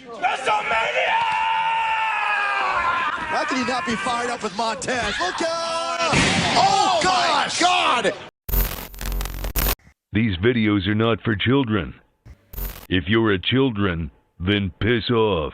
WrestleMania! How can you not be fired up with Montez? Look out! Oh, gosh! God! These videos are not for children. If you're a children, then piss off.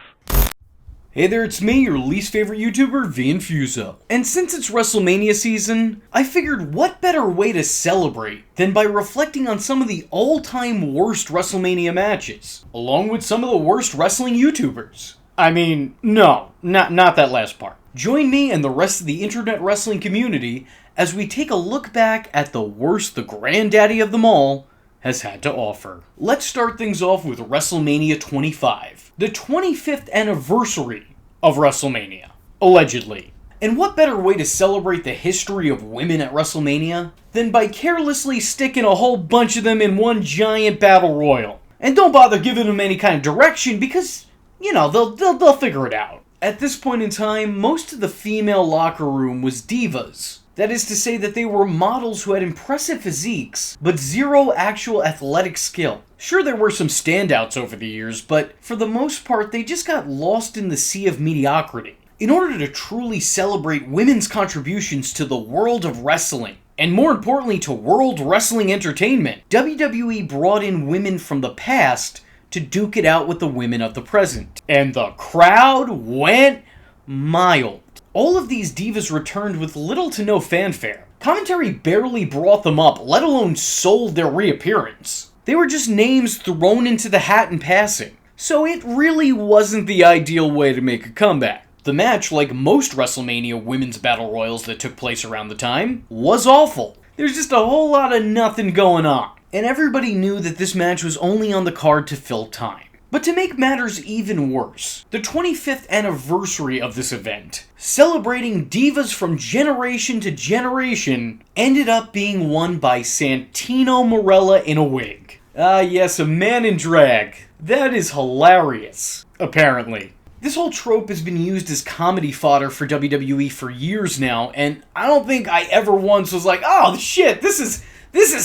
Hey there, it's me, your least favorite YouTuber, Infuso. And since it's WrestleMania season, I figured what better way to celebrate than by reflecting on some of the all-time worst WrestleMania matches, along with some of the worst wrestling YouTubers. I mean, no, not that last part. Join me and the rest of the internet wrestling community as we take a look back at the worst the granddaddy of them all has had to offer. Let's start things off with WrestleMania 25, the 25th anniversary of WrestleMania, allegedly. And what better way to celebrate the history of women at WrestleMania than by carelessly sticking a whole bunch of them in one giant battle royal? And don't bother giving them any kind of direction because, you know, they'll figure it out. At this point in time, most of the female locker room was divas. That is to say that they were models who had impressive physiques, but zero actual athletic skill. Sure, there were some standouts over the years, but for the most part, they just got lost in the sea of mediocrity. In order to truly celebrate women's contributions to the world of wrestling, and more importantly to world wrestling entertainment, WWE brought in women from the past to duke it out with the women of the present. And the crowd went mild. All of these divas returned with little to no fanfare. Commentary barely brought them up, let alone sold their reappearance. They were just names thrown into the hat in passing. So it really wasn't the ideal way to make a comeback. The match, like most WrestleMania women's battle royals that took place around the time, was awful. There's just a whole lot of nothing going on. And everybody knew that this match was only on the card to fill time. But to make matters even worse, the 25th anniversary of this event, celebrating divas from generation to generation, ended up being won by Santino Marella in a wig. Ah yes, a man in drag. That is hilarious, apparently. This whole trope has been used as comedy fodder for WWE for years now, and I don't think I ever once was like, oh shit, this is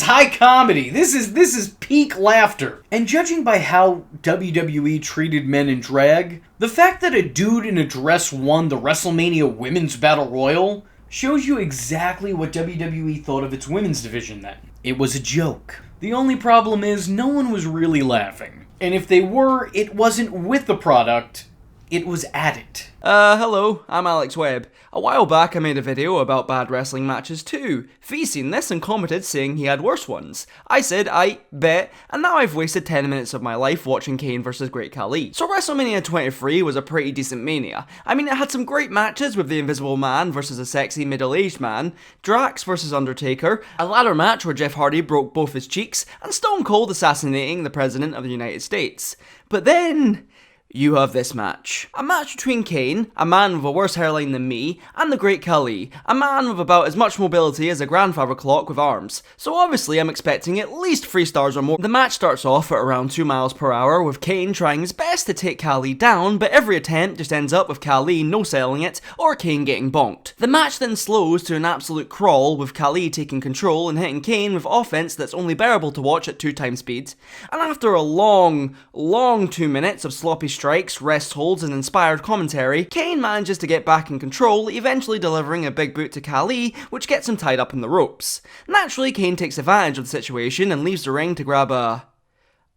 high comedy. This is peak laughter. And judging by how WWE treated men in drag, the fact that a dude in a dress won the WrestleMania Women's Battle Royal shows you exactly what WWE thought of its women's division then. It was a joke. The only problem is no one was really laughing. And if they were, it wasn't with the product, it was at it. Hello, I'm Alex Webb. A while back I made a video about bad wrestling matches too. Vee seen this and commented saying he had worse ones. I said, I bet, and now I've wasted 10 minutes of my life watching Kane vs Great Khali. So WrestleMania 23 was a pretty decent mania. I mean, it had some great matches with the Invisible Man versus a sexy middle-aged man, Drax versus Undertaker, a ladder match where Jeff Hardy broke both his cheeks, and Stone Cold assassinating the President of the United States. But then you have this match. A match between Kane, a man with a worse hairline than me, and the Great Khali, a man with about as much mobility as a grandfather clock with arms. So obviously I'm expecting at least 3 stars or more. The match starts off at around 2 miles per hour with Kane trying his best to take Khali down, but every attempt just ends up with Khali no-selling it or Kane getting bonked. The match then slows to an absolute crawl with Khali taking control and hitting Kane with offense that's only bearable to watch at 2 times speed. And after a long 2 minutes of sloppy strikes, rest holds, and inspired commentary, Kane manages to get back in control, eventually delivering a big boot to Khali, which gets him tied up in the ropes. Naturally, Kane takes advantage of the situation and leaves the ring to grab a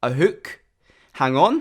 hook. Hang on.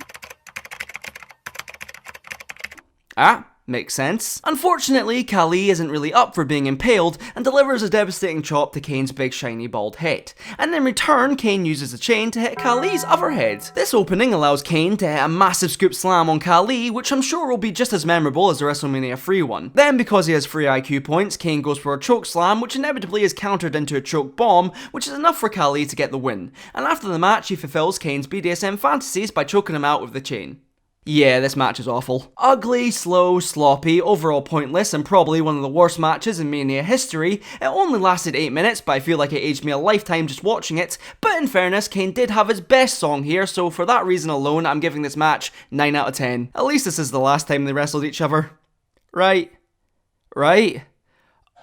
Makes sense. Unfortunately, Khali isn't really up for being impaled and delivers a devastating chop to Kane's big shiny bald head. And in return, Kane uses a chain to hit Khali's other head. This opening allows Kane to hit a massive scoop slam on Khali, which I'm sure will be just as memorable as the WrestleMania 3 one. Then, because he has 3 IQ points, Kane goes for a choke slam, which inevitably is countered into a choke bomb, which is enough for Khali to get the win. And after the match, he fulfills Kane's BDSM fantasies by choking him out with the chain. Yeah, this match is awful. Ugly, slow, sloppy, overall pointless, and probably one of the worst matches in Mania history. It only lasted 8 minutes, but I feel like it aged me a lifetime just watching it. But in fairness, Kane did have his best song here, so for that reason alone, I'm giving this match 9 out of 10. At least this is the last time they wrestled each other. Right?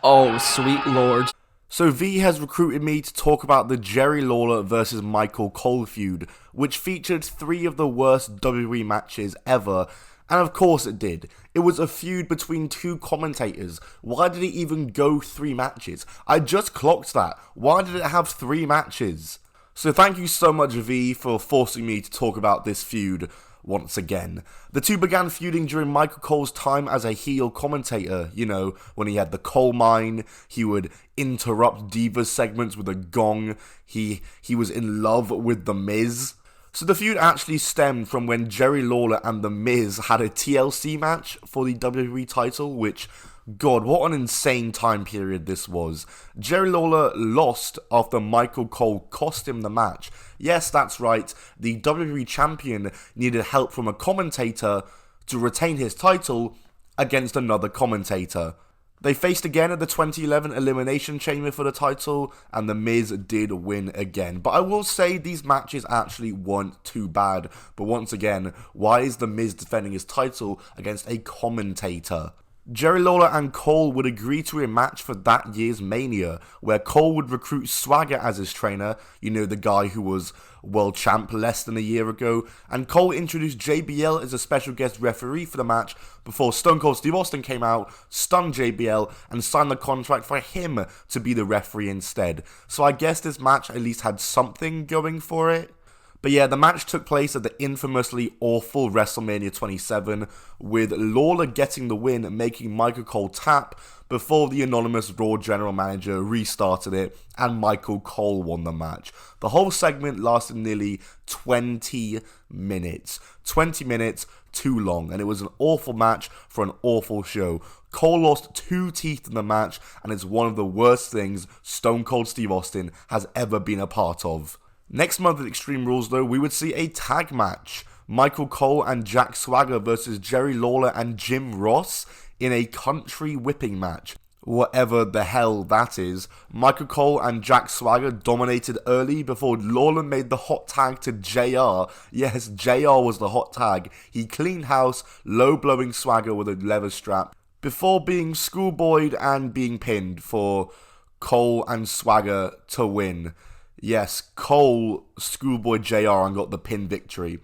Oh, sweet lord. So V has recruited me to talk about the Jerry Lawler versus Michael Cole feud, which featured 3 of the worst WWE matches ever, and of course it did. It was a feud between 2 commentators. Why did it even go 3 matches? I just clocked that. Why did it have 3 matches? So thank you so much V for forcing me to talk about this feud once again. The 2 began feuding during Michael Cole's time as a heel commentator. You know, when he had the coal mine, he would interrupt Divas segments with a gong. He was in love with The Miz. So the feud actually stemmed from when Jerry Lawler and The Miz had a TLC match for the WWE title, which, God, what an insane time period this was. Jerry Lawler lost after Michael Cole cost him the match. Yes, that's right, the WWE champion needed help from a commentator to retain his title against another commentator. They faced again at the 2011 Elimination Chamber for the title, and The Miz did win again. But I will say these matches actually weren't too bad. But once again, why is The Miz defending his title against a commentator? Jerry Lawler and Cole would agree to a match for that year's Mania, where Cole would recruit Swagger as his trainer, you know, the guy who was world champ less than a year ago, and Cole introduced JBL as a special guest referee for the match before Stone Cold Steve Austin came out, stunned JBL, and signed the contract for him to be the referee instead. So I guess this match at least had something going for it. But yeah, the match took place at the infamously awful WrestleMania 27, with Lawler getting the win, making Michael Cole tap, before the anonymous Raw general manager restarted it, and Michael Cole won the match. The whole segment lasted nearly 20 minutes. 20 minutes, too long, and it was an awful match for an awful show. Cole lost 2 teeth in the match, and it's one of the worst things Stone Cold Steve Austin has ever been a part of. Next month at Extreme Rules, though, we would see a tag match. Michael Cole and Jack Swagger versus Jerry Lawler and Jim Ross in a country whipping match. Whatever the hell that is. Michael Cole and Jack Swagger dominated early before Lawler made the hot tag to JR. Yes, JR was the hot tag. He cleaned house, low-blowing Swagger with a leather strap before being schoolboyed and being pinned for Cole and Swagger to win. Yes, Cole schoolboy JR and got the pin victory.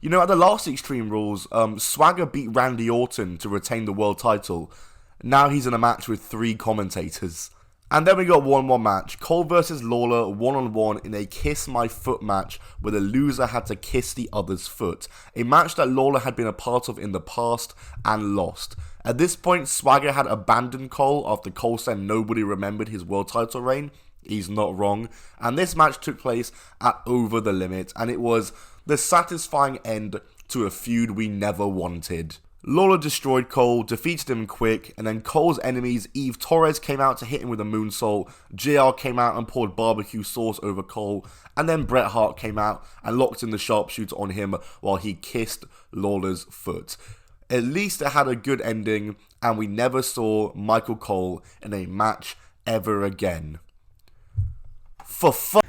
You know, at the last Extreme Rules, Swagger beat Randy Orton to retain the world title. Now he's in a match with 3 commentators. And then we got 1-1 match. Cole versus Lawler 1-on-1 in a Kiss My Foot match where the loser had to kiss the other's foot. A match that Lawler had been a part of in the past and lost. At this point, Swagger had abandoned Cole after Cole said nobody remembered his world title reign. He's not wrong. And this match took place at Over the Limit, and it was the satisfying end to a feud we never wanted. Lawler destroyed Cole, defeated him quick, and then Cole's enemies Eve Torres came out to hit him with a moonsault, JR came out and poured barbecue sauce over Cole, and then Bret Hart came out and locked in the sharpshooter on him while he kissed Lawler's foot. At least it had a good ending, and we never saw Michael Cole in a match ever again.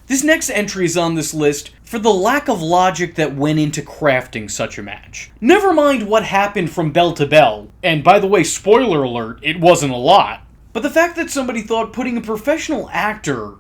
This next entry is on this list for the lack of logic that went into crafting such a match. Never mind what happened from bell to bell, and by the way, spoiler alert, it wasn't a lot, but the fact that somebody thought putting a professional actor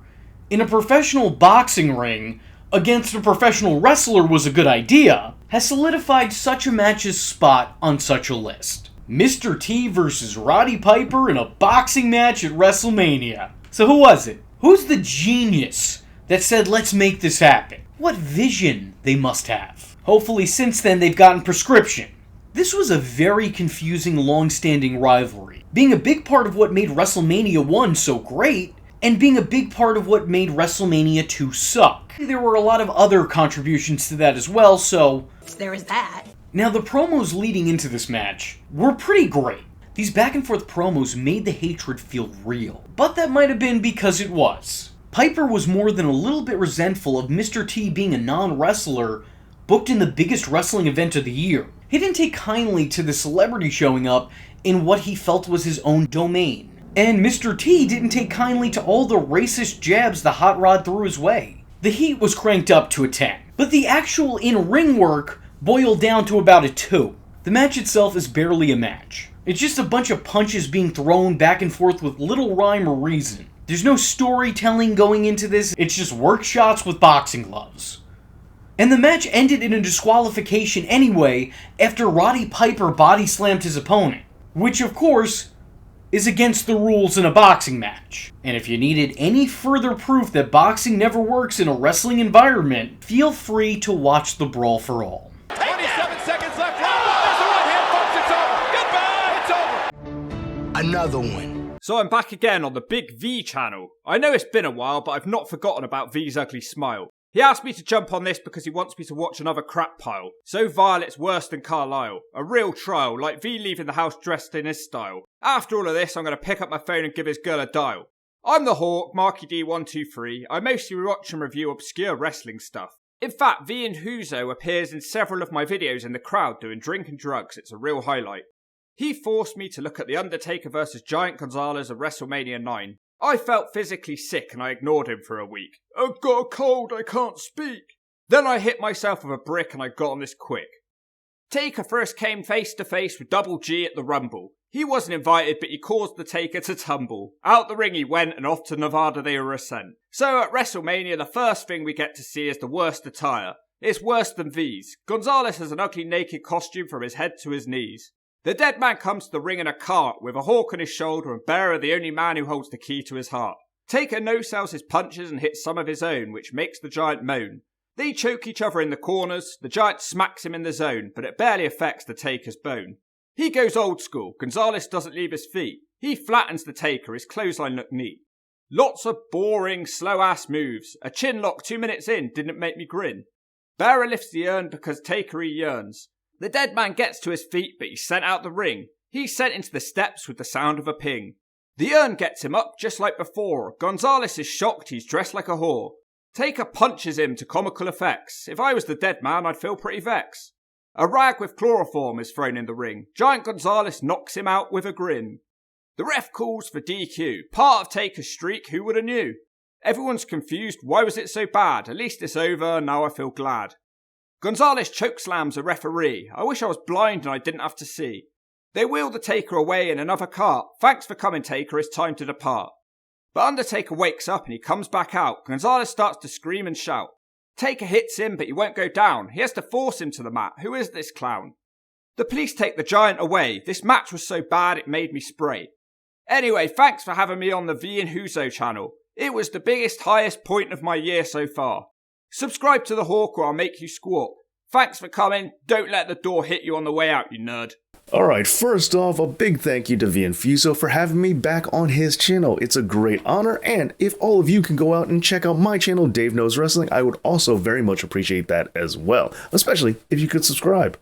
in a professional boxing ring against a professional wrestler was a good idea has solidified such a match's spot on such a list. Mr. T versus Roddy Piper in a boxing match at WrestleMania. So who was it? Who's the genius that said, let's make this happen? What vision they must have. Hopefully since then they've gotten prescription. This was a very confusing, long-standing rivalry, being a big part of what made WrestleMania 1 so great, and being a big part of what made WrestleMania 2 suck. There were a lot of other contributions to that as well, so there is that. Now the promos leading into this match were pretty great. These back and forth promos made the hatred feel real, but that might have been because it was. Piper was more than a little bit resentful of Mr. T being a non-wrestler booked in the biggest wrestling event of the year. He didn't take kindly to the celebrity showing up in what he felt was his own domain. And Mr. T didn't take kindly to all the racist jabs the Hot Rod threw his way. The heat was cranked up to a 10, but the actual in-ring work boiled down to about a 2. The match itself is barely a match. It's just a bunch of punches being thrown back and forth with little rhyme or reason. There's no storytelling going into this, it's just work shots with boxing gloves. And the match ended in a disqualification anyway after Roddy Piper body slammed his opponent, which of course is against the rules in a boxing match. And if you needed any further proof that boxing never works in a wrestling environment, feel free to watch the Brawl for All. 27 seconds left. There's the right hand, folks. It's over. Goodbye. It's over. Another one. So I'm back again on the Big V channel. I know it's been a while, but I've not forgotten about V's ugly smile. He asked me to jump on this because he wants me to watch another crap pile. So vile it's worse than Carlisle. A real trial, like V leaving the house dressed in his style. After all of this, I'm going to pick up my phone and give his girl a dial. I'm the Hawk, Marky D123. I mostly watch and review obscure wrestling stuff. In fact, V Infuso appears in several of my videos in the crowd doing drink and drugs. It's a real highlight. He forced me to look at the Undertaker vs Giant Gonzalez at WrestleMania 9. I felt physically sick and I ignored him for a week. I've got a cold, I can't speak. Then I hit myself with a brick and I got on this quick. Taker first came face to face with Double G at the Rumble. He wasn't invited, but he caused the Taker to tumble. Out the ring he went and off to Nevada they were sent. So at WrestleMania, the first thing we get to see is the worst attire. It's worse than V's. Gonzalez has an ugly naked costume from his head to his knees. The dead man comes to the ring in a cart with a hawk on his shoulder and Bearer the only man who holds the key to his heart. Taker no-sells his punches and hits some of his own, which makes the Giant moan. They choke each other in the corners, the Giant smacks him in the zone, but it barely affects the Taker's bone. He goes old school, Gonzalez doesn't leave his feet. He flattens the Taker, his clothesline looked neat. Lots of boring, slow-ass moves. A chin lock 2 minutes in didn't make me grin. Bearer lifts the urn because Taker he yearns. The dead man gets to his feet, but he's sent out the ring. He's sent into the steps with the sound of a ping. The urn gets him up just like before. Gonzalez is shocked, he's dressed like a whore. Taker punches him to comical effects. If I was the dead man, I'd feel pretty vexed. A rag with chloroform is thrown in the ring. Giant Gonzalez knocks him out with a grin. The ref calls for DQ. Part of Taker's streak, who would have knew? Everyone's confused, why was it so bad? At least it's over, now I feel glad. Gonzalez chokeslams a referee. I wish I was blind and I didn't have to see. They wheel the Taker away in another cart. Thanks for coming, Taker, it's time to depart. But Undertaker wakes up and he comes back out. Gonzalez starts to scream and shout. Taker hits him, but he won't go down. He has to force him to the mat. Who is this clown? The police take the Giant away. This match was so bad it made me spray. Anyway, thanks for having me on the V Infuso channel. It was the biggest, highest point of my year so far. Subscribe to the Hawk or I'll make you squawk. Thanks for coming. Don't let the door hit you on the way out, you nerd. Alright, first off, a big thank you to V Infuso for having me back on his channel. It's a great honor, and if all of you can go out and check out my channel, Dave Knows Wrestling, I would also very much appreciate that as well, especially if you could subscribe.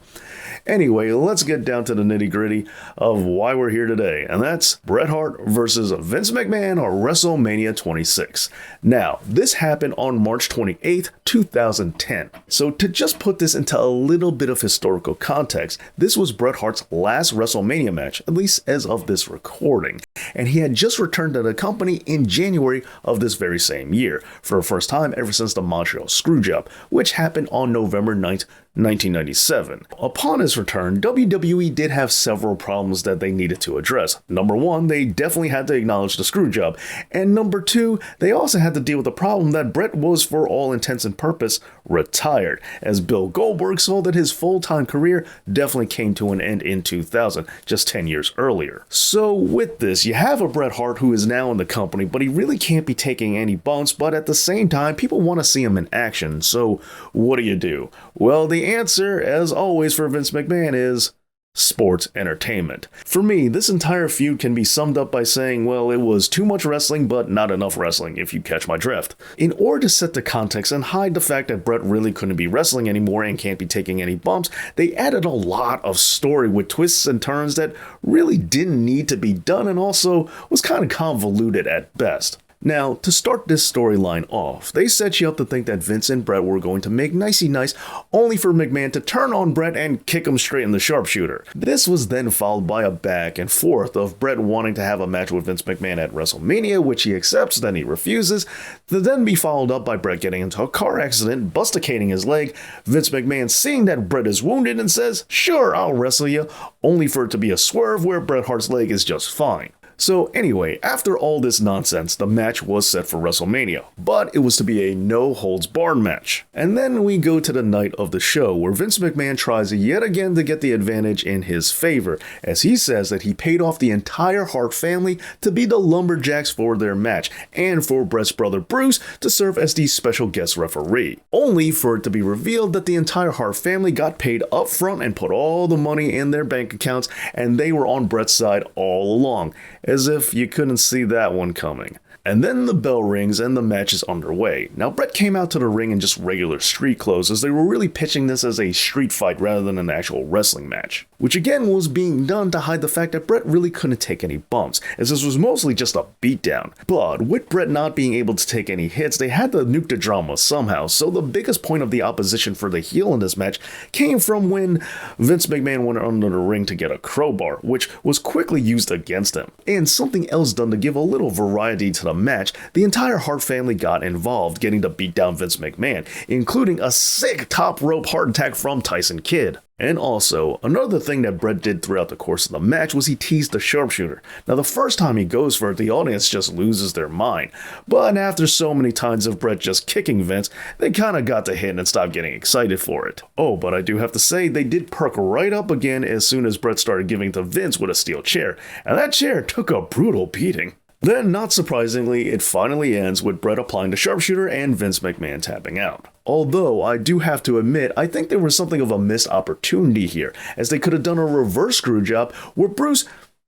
Anyway, let's get down to the nitty-gritty of why we're here today, and that's Bret Hart versus Vince McMahon or WrestleMania 26. Now, this happened on March 28th, 2010. So to just put this into a little bit of historical context, this was Bret Hart's last WrestleMania match, at least as of this recording, and he had just returned to the company in January of this very same year, for the first time ever since the Montreal Screwjob, which happened on November 9th, 1997. Upon his return, WWE did have several problems that they needed to address. Number one, they definitely had to acknowledge the screwjob, and number two, they also had to deal with the problem that Bret was, for all intents and purpose, retired, as Bill Goldberg saw that his full-time career definitely came to an end in 2000, just 10 years earlier. So with this, you have a Bret Hart who is now in the company, but he really can't be taking any bumps, but at the same time, people want to see him in action, so what do? Well, the answer, as always for Vince McMahon, is sports entertainment. For me, this entire feud can be summed up by saying, well, it was too much wrestling, but not enough wrestling, if you catch my drift. In order to set the context and hide the fact that Bret really couldn't be wrestling anymore and can't be taking any bumps, they added a lot of story with twists and turns that really didn't need to be done and also was kind of convoluted at best. Now, to start this storyline off, they set you up to think that Vince and Bret were going to make nicey nice, only for McMahon to turn on Bret and kick him straight in the sharpshooter. This was then followed by a back and forth of Bret wanting to have a match with Vince McMahon at WrestleMania, which he accepts, then he refuses, to then be followed up by Bret getting into a car accident, busticating his leg, Vince McMahon seeing that Bret is wounded and says, "Sure, I'll wrestle you," only for it to be a swerve where Bret Hart's leg is just fine. So anyway, after all this nonsense, the match was set for WrestleMania, but it was to be a no-holds-barred match. And then we go to the night of the show, where Vince McMahon tries yet again to get the advantage in his favor, as he says that he paid off the entire Hart family to be the lumberjacks for their match, and for Bret's brother Bruce to serve as the special guest referee. Only for it to be revealed that the entire Hart family got paid up front and put all the money in their bank accounts, and they were on Bret's side all along. As if you couldn't see that one coming. And then the bell rings and the match is underway. Now Bret came out to the ring in just regular street clothes, as they were really pitching this as a street fight rather than an actual wrestling match. Which again was being done to hide the fact that Bret really couldn't take any bumps, as this was mostly just a beatdown. But with Bret not being able to take any hits, they had to nuke the drama somehow, so the biggest point of the opposition for the heel in this match came from when Vince McMahon went under the ring to get a crowbar, which was quickly used against him. And something else done to give a little variety to the match, the entire Hart family got involved, getting to beat down Vince McMahon, including a sick top rope heart attack from Tyson Kidd. And also, another thing that Bret did throughout the course of the match was he teased the sharpshooter. Now the first time he goes for it, the audience just loses their mind. But after so many times of Bret just kicking Vince, they kinda got the hint and stopped getting excited for it. Oh, but I do have to say, they did perk right up again as soon as Bret started giving to Vince with a steel chair, and that chair took a brutal beating. Then, not surprisingly, it finally ends with Bret applying the sharpshooter and Vince McMahon tapping out. Although, I do have to admit, I think there was something of a missed opportunity here, as they could have done a reverse screw job where Bruce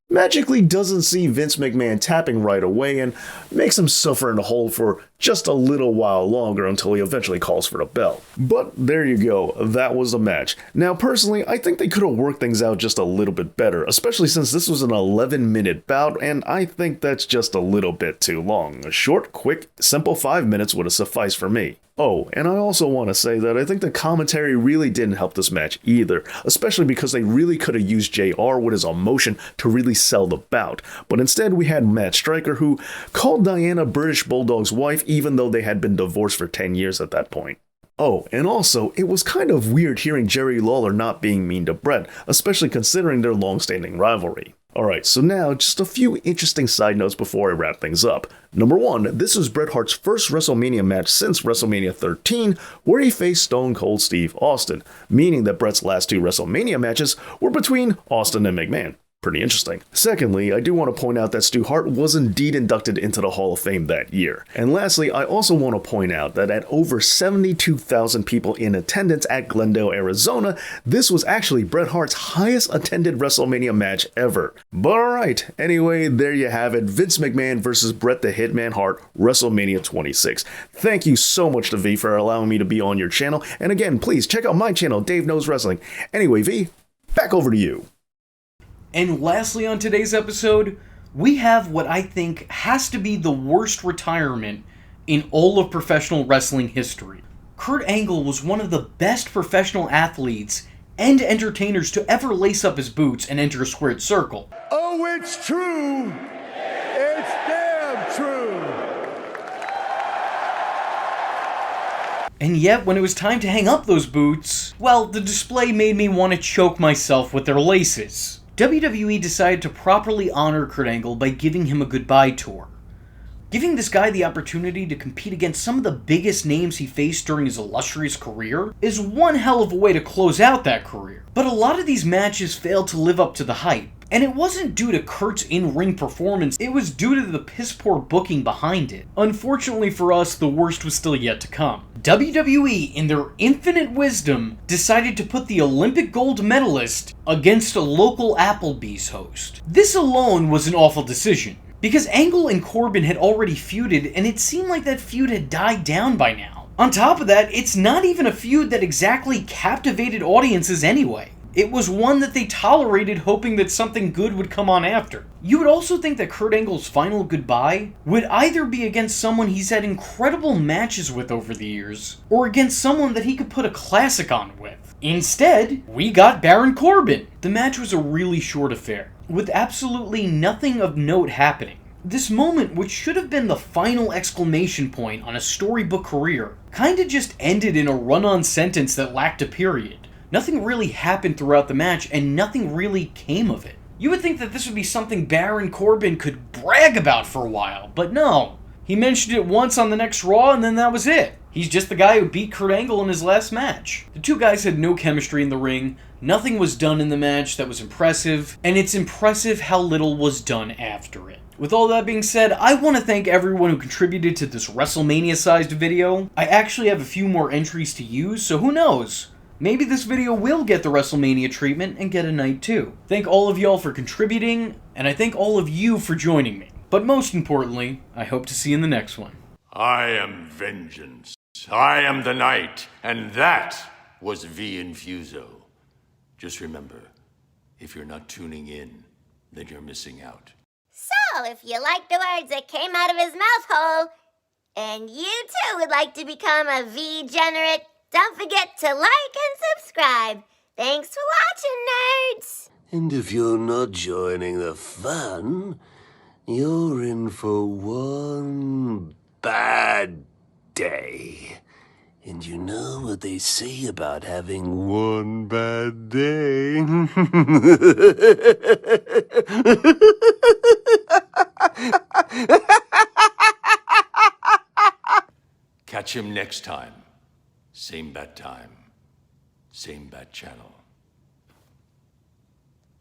magically doesn't see Vince McMahon tapping right away and makes him suffer in the hole for just a little while longer until he eventually calls for the bell. But there you go, that was the match. Now personally, I think they could have worked things out just a little bit better, especially since this was an 11-minute bout, and I think that's just a little bit too long. A short, quick, simple 5 minutes would have sufficed for me. Oh, and I also want to say that I think the commentary really didn't help this match either, especially because they really could have used JR with his emotion to really sell the bout. But instead we had Matt Striker, who called Diana British Bulldog's wife even though they had been divorced for 10 years at that point. Oh, and also, it was kind of weird hearing Jerry Lawler not being mean to Bret, especially considering their long-standing rivalry. Alright, so now, just a few interesting side notes before I wrap things up. Number 1, this was Bret Hart's first WrestleMania match since WrestleMania 13, where he faced Stone Cold Steve Austin, meaning that Bret's last 2 WrestleMania matches were between Austin and McMahon. Pretty interesting. Secondly, I do want to point out that Stu Hart was indeed inducted into the Hall of Fame that year. And lastly, I also want to point out that at over 72,000 people in attendance at Glendale, Arizona, this was actually Bret Hart's highest attended WrestleMania match ever. But alright, anyway, there you have it, Vince McMahon versus Bret the Hitman Hart, WrestleMania 26. Thank you so much to V for allowing me to be on your channel, and again, please check out my channel, Dave Knows Wrestling. Anyway, V, back over to you. And lastly on today's episode, we have what I think has to be the worst retirement in all of professional wrestling history. Kurt Angle was one of the best professional athletes and entertainers to ever lace up his boots and enter a squared circle. Oh, it's true. It's damn true. And yet, when it was time to hang up those boots, well, the display made me want to choke myself with their laces. WWE decided to properly honor Kurt Angle by giving him a goodbye tour. Giving this guy the opportunity to compete against some of the biggest names he faced during his illustrious career is one hell of a way to close out that career. But a lot of these matches failed to live up to the hype. And it wasn't due to Kurt's in-ring performance, it was due to the piss-poor booking behind it. Unfortunately for us, the worst was still yet to come. WWE, in their infinite wisdom, decided to put the Olympic gold medalist against a local Applebee's host. This alone was an awful decision, because Angle and Corbin had already feuded, and it seemed like that feud had died down by now. On top of that, it's not even a feud that exactly captivated audiences anyway. It was one that they tolerated, hoping that something good would come on after. You would also think that Kurt Angle's final goodbye would either be against someone he's had incredible matches with over the years, or against someone that he could put a classic on with. Instead, we got Baron Corbin. The match was a really short affair, with absolutely nothing of note happening. This moment, which should have been the final exclamation point on a storybook career, kinda just ended in a run-on sentence that lacked a period. Nothing really happened throughout the match, and nothing really came of it. You would think that this would be something Baron Corbin could brag about for a while, but no. He mentioned it once on the next Raw, and then that was it. He's just the guy who beat Kurt Angle in his last match. The two guys had no chemistry in the ring, nothing was done in the match that was impressive, and it's impressive how little was done after it. With all that being said, I want to thank everyone who contributed to this WrestleMania-sized video. I actually have a few more entries to use, so who knows? Maybe this video will get the WrestleMania treatment and get a night too. Thank all of y'all for contributing, and I thank all of you for joining me. But most importantly, I hope to see you in the next one. I am vengeance. I am the night, and that was V Infuso. Just remember, if you're not tuning in, then you're missing out. So, if you like the words that came out of his mouth hole, and you too would like to become a V-generate, don't forget to like and subscribe. Thanks for watching, nerds! And if you're not joining the fun, you're in for one bad day. And you know what they say about having one bad day? Catch him next time. Same bat time. Same bat channel.